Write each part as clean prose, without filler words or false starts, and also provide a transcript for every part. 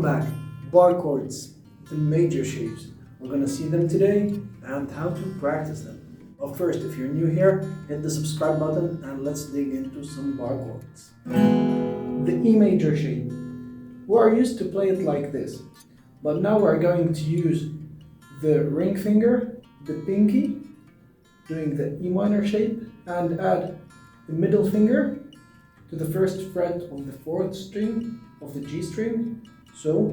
Welcome back. Bar chords, the major shapes. We're gonna see them today and how to practice them. But first, if you're new here, hit the subscribe button and let's dig into some bar chords. The E major shape. We are used to play it like this, but now we're going to use the ring finger, the pinky, doing the E minor shape, and add the middle finger to the first fret of the fourth string of the G string. So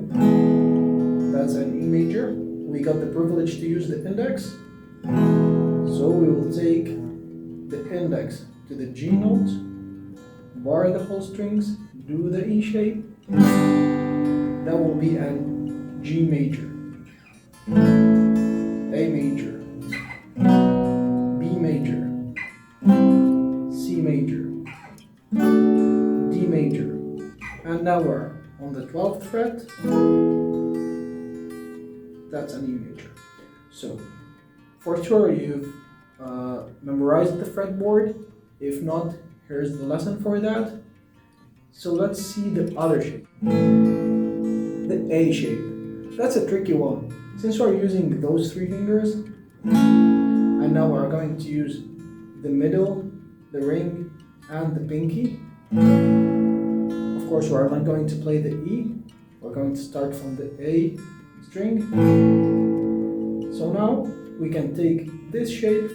that's an E major. We got the privilege to use the index. So we will take the index to the G note, bar the whole strings, do the E shape. That will be an G major, A major, B major, C major, D major, and now we're on the 12th fret. That's an E major. So for sure you've memorized the fretboard. If not, here's the lesson for that. So let's see the other shape, the A shape. That's a tricky one. Since we're using those three fingers, and now we're going to use the middle, the ring, and the pinky. Of course, we're not going to play the E. We're going to start from the A string. So now we can take this shape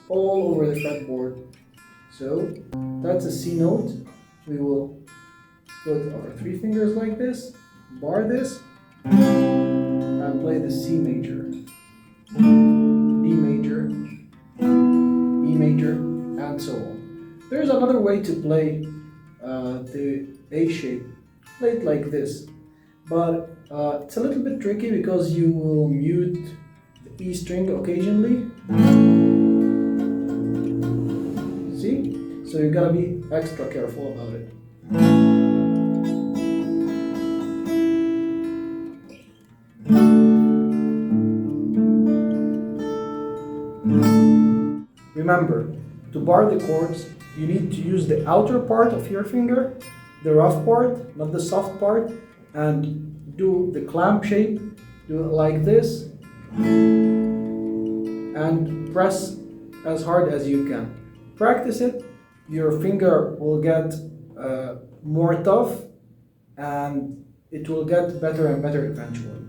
all over the fretboard. So that's a C note. We will put our three fingers like this, bar this, and play the C major, D major, E major, and so on. There's another way to play the A shape, play it like this, but it's a little bit tricky because you will mute the E string occasionally. See? So you gotta be extra careful about it. Remember, to bar the chords, you need to use the outer part of your finger, the rough part, not the soft part, and do the clamp shape, do it like this, and press as hard as you can. Practice it, your finger will get more tough, and it will get better and better eventually.